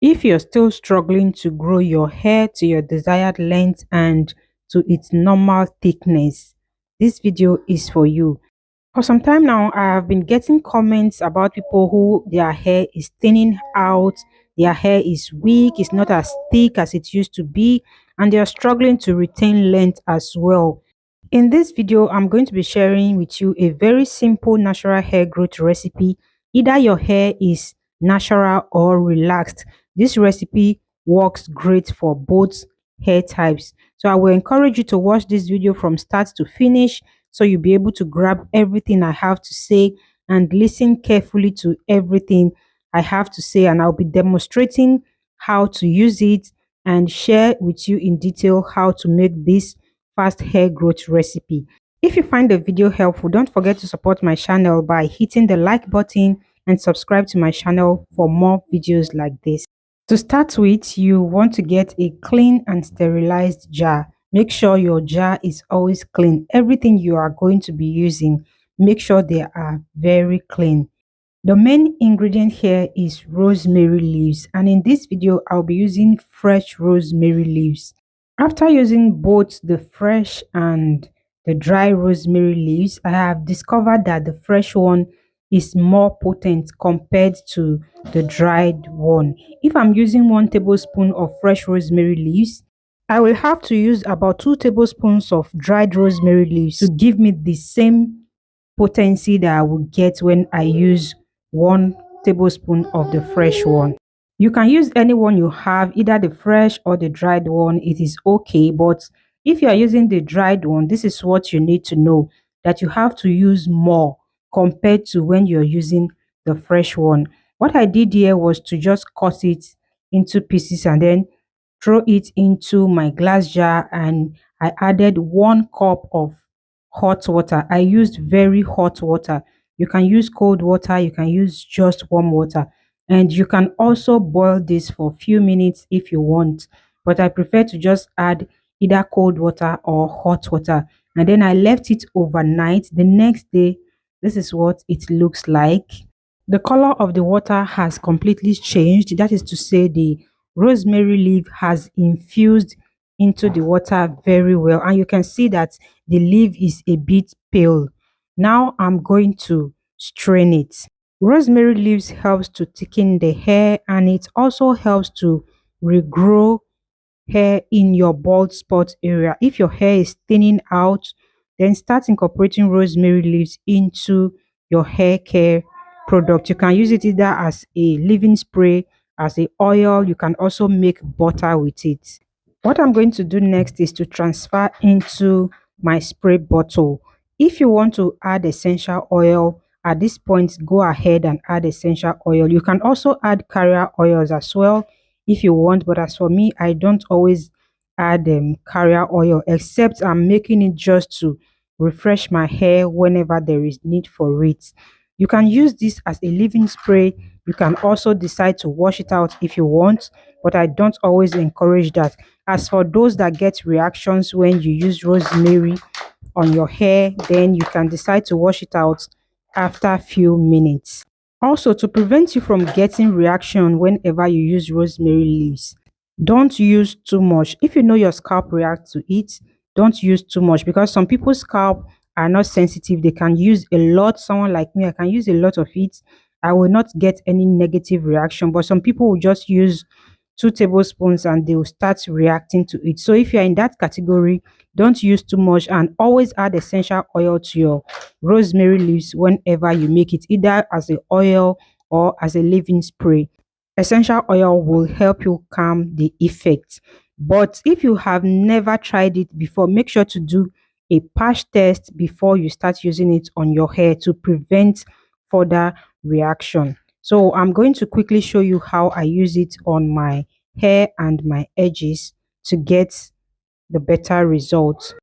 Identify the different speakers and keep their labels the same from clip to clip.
Speaker 1: If you're still struggling to grow your hair to your desired length and to its normal thickness, this video is for you. For some time now, I have been getting comments about people who their hair is thinning out, their hair is weak, it's not as thick as it used to be, and they are struggling to retain length as well. In this video, I'm going to be sharing with you a very simple natural hair growth recipe. Either your hair is natural or relaxed. This recipe works great for both hair types. So I will encourage you to watch this video from start to finish so you'll be able to grab everything I have to say and listen carefully to everything I have to say, and I'll be demonstrating how to use it and share with you in detail how to make this fast hair growth recipe. If you find the video helpful, don't forget to support my channel by hitting the like button and subscribe to my channel for more videos like this. To start with, you want to get a clean and sterilized jar. Make sure your jar is always clean. Everything you are going to be using, make sure they are very clean. The main ingredient here is rosemary leaves, and in this video I'll be using fresh rosemary leaves. After using both the fresh and the dry rosemary leaves, I have discovered that the fresh one is more potent compared to the dried one. If I'm using 1 tablespoon of fresh rosemary leaves, I will have to use about 2 tablespoons of dried rosemary leaves to give me the same potency that I will get when I use 1 tablespoon of the fresh one. You can use any one you have, either the fresh or the dried one, it is okay. But if you are using the dried one, this is what you need to know, that you have to use more compared to when you're using the fresh one. What I did here was to just cut it into pieces and then throw it into my glass jar, and I added 1 cup of hot water. I used very hot water. You can use cold water, you can use just warm water, and you can also boil this for a few minutes if you want, but I prefer to just add either cold water or hot water. And then I left it overnight. The next day, this is what it looks like. The color of the water has completely changed. That is to say, the rosemary leaf has infused into the water very well, and you can see that the leaf is a bit pale. Now I'm going to strain it. Rosemary leaves helps to thicken the hair, and it also helps to regrow hair in your bald spot area. If your hair is thinning out, then start incorporating rosemary leaves into your hair care product. You can use it either as a leave-in spray, as a oil. You can also make butter with it. What I'm going to do next is to transfer into my spray bottle. If you want to add essential oil at this point, go ahead and add essential oil. You can also add carrier oils as well if you want, but as for me, I don't always add carrier oil, except I'm making it just to refresh my hair whenever there is need for it. You can use this as a leave-in spray. You can also decide to wash it out if you want, but I don't always encourage that. As for those that get reactions when you use rosemary on your hair, then you can decide to wash it out after a few minutes. Also, to prevent you from getting reaction whenever you use rosemary leaves, don't use too much. If you know your scalp reacts to it, don't use too much, because some people's scalp are not sensitive. They can use a lot. Someone like me, I can use a lot of it. I will not get any negative reaction, but some people will just use 2 tablespoons and they will start reacting to it. So if you're in that category, don't use too much, and always add essential oil to your rosemary leaves whenever you make it, either as a oil or as a leave-in spray. Essential oil will help you calm the effects. But if you have never tried it before, make sure to do a patch test before you start using it on your hair to prevent further reaction. So I'm going to quickly show you how I use it on my hair and my edges to get the better results.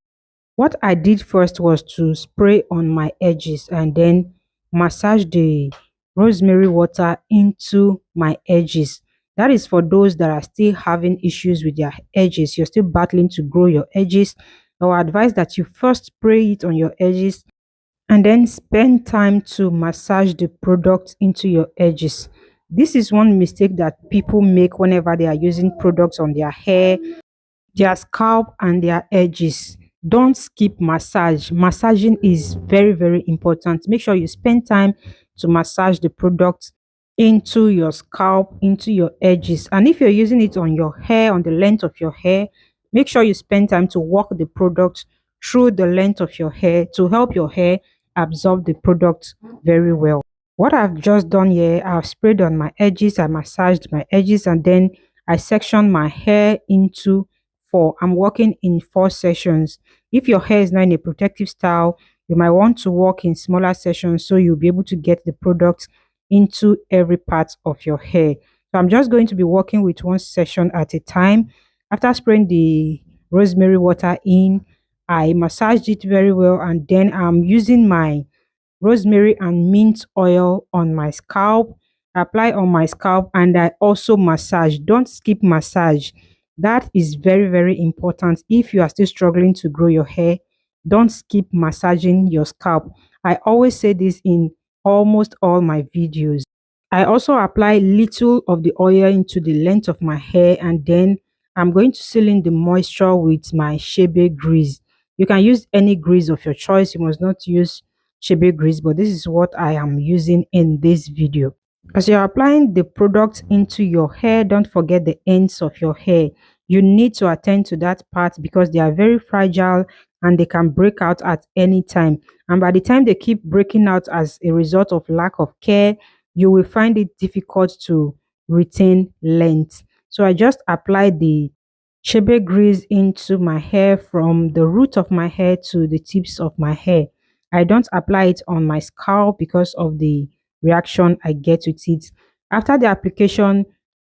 Speaker 1: What I did first was to spray on my edges and then massage the rosemary water into my edges. That is for those that are still having issues with their edges. You're still battling to grow your edges. I would advise that you first spray it on your edges and then spend time to massage the product into your edges. This is one mistake that people make whenever they are using products on their hair, their scalp and their edges. Don't skip massage. Massaging is very, very important. Make sure you spend time to massage the product into your scalp, into your edges. And if you're using it on your hair, on the length of your hair, make sure you spend time to walk the product through the length of your hair to help your hair absorb the product very well. What I've just done here, I've sprayed on my edges, I massaged my edges, and then I sectioned my hair into four. I'm working in four sessions. If your hair is not in a protective style, you might want to work in smaller sessions so you'll be able to get the product into every part of your hair. So I'm just going to be working with one session at a time. After spraying the rosemary water in, I massaged it very well, and then I'm using my rosemary and mint oil on my scalp. Apply on my scalp, and I also massage. Don't skip massage. That is very, very important. If you are still struggling to grow your hair, don't skip massaging your scalp. I always say this in almost all my videos. I also apply little of the oil into the length of my hair, and then I'm going to seal in the moisture with my Chebe grease. You can use any grease of your choice. You must not use Chebe grease, but this is what I am using in this video. As you're applying the product into your hair, don't forget the ends of your hair. You need to attend to that part because they are very fragile and they can break out at any time. And by the time they keep breaking out as a result of lack of care, you will find it difficult to retain length. So I just applied the Chebe grease into my hair from the root of my hair to the tips of my hair. I don't apply it on my scalp because of the reaction I get with it. After the application,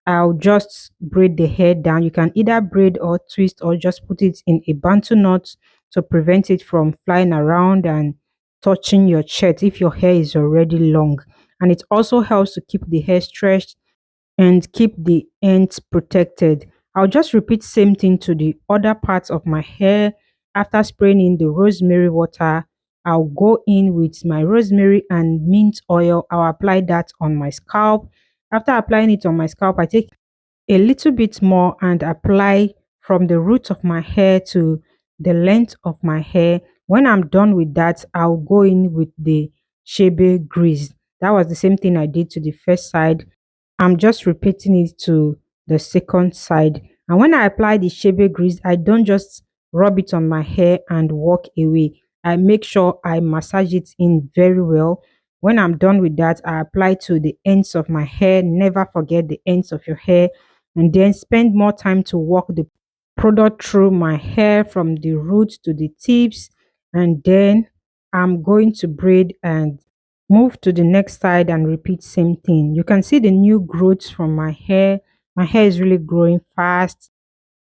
Speaker 1: I'll just braid the hair down. You can either braid or twist or just put it in a bantu knot to prevent it from flying around and touching your chest if your hair is already long. And it also helps to keep the hair stretched and keep the ends protected. I'll just repeat same thing to the other parts of my hair. After spraying in the rosemary water, I'll go in with my rosemary and mint oil. I'll apply that on my scalp. After applying it on my scalp, I take a little bit more and apply from the root of my hair to the length of my hair. When I'm done with that, I'll go in with the Chebe grease. That was the same thing I did to the first side. I'm just repeating it to the second side. And when I apply the Chebe grease, I don't just rub it on my hair and walk away. I make sure I massage it in very well. When I'm done with that, I apply to the ends of my hair. Never forget the ends of your hair. And then spend more time to walk the product through my hair from the roots to the tips. And then I'm going to braid and move to the next side and repeat same thing. You can see the new growth from my hair. My hair is really growing fast.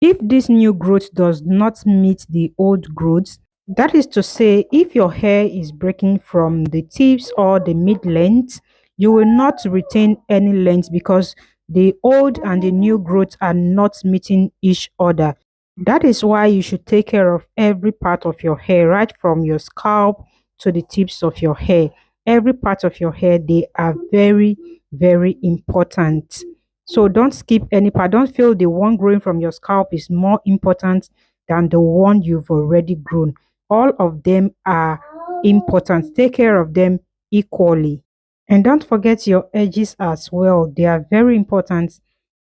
Speaker 1: If this new growth does not meet the old growth, that is to say, if your hair is breaking from the tips or the mid length, you will not retain any length because the old and the new growth are not meeting each other. That is why you should take care of every part of your hair, right from your scalp to the tips of your hair. Every part of your hair, they are very, very important. So don't skip any part. Don't feel the one growing from your scalp is more important than the one you've already grown. All of them are important. Take care of them equally. And don't forget your edges as well. They are very important.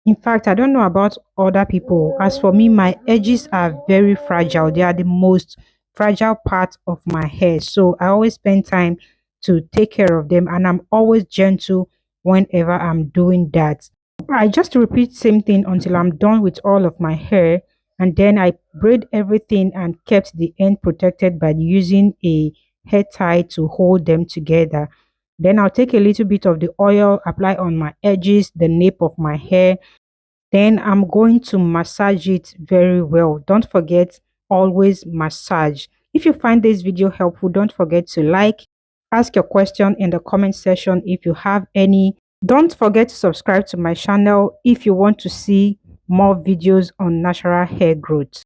Speaker 1: In fact, I don't know about other people. As for me, my edges are very fragile. They are the most fragile part of my hair. So I always spend time to take care of them, and I'm always gentle whenever I'm doing that. I just repeat same thing until I'm done with all of my hair, and then I braid everything and kept the end protected by using a hair tie to hold them together. Then I'll take a little bit of the oil, apply on my edges, the nape of my hair. Then I'm going to massage it very well. Don't forget, always massage. If you find this video helpful, don't forget to like, ask your question in the comment section if you have any. Don't forget to subscribe to my channel if you want to see more videos on natural hair growth.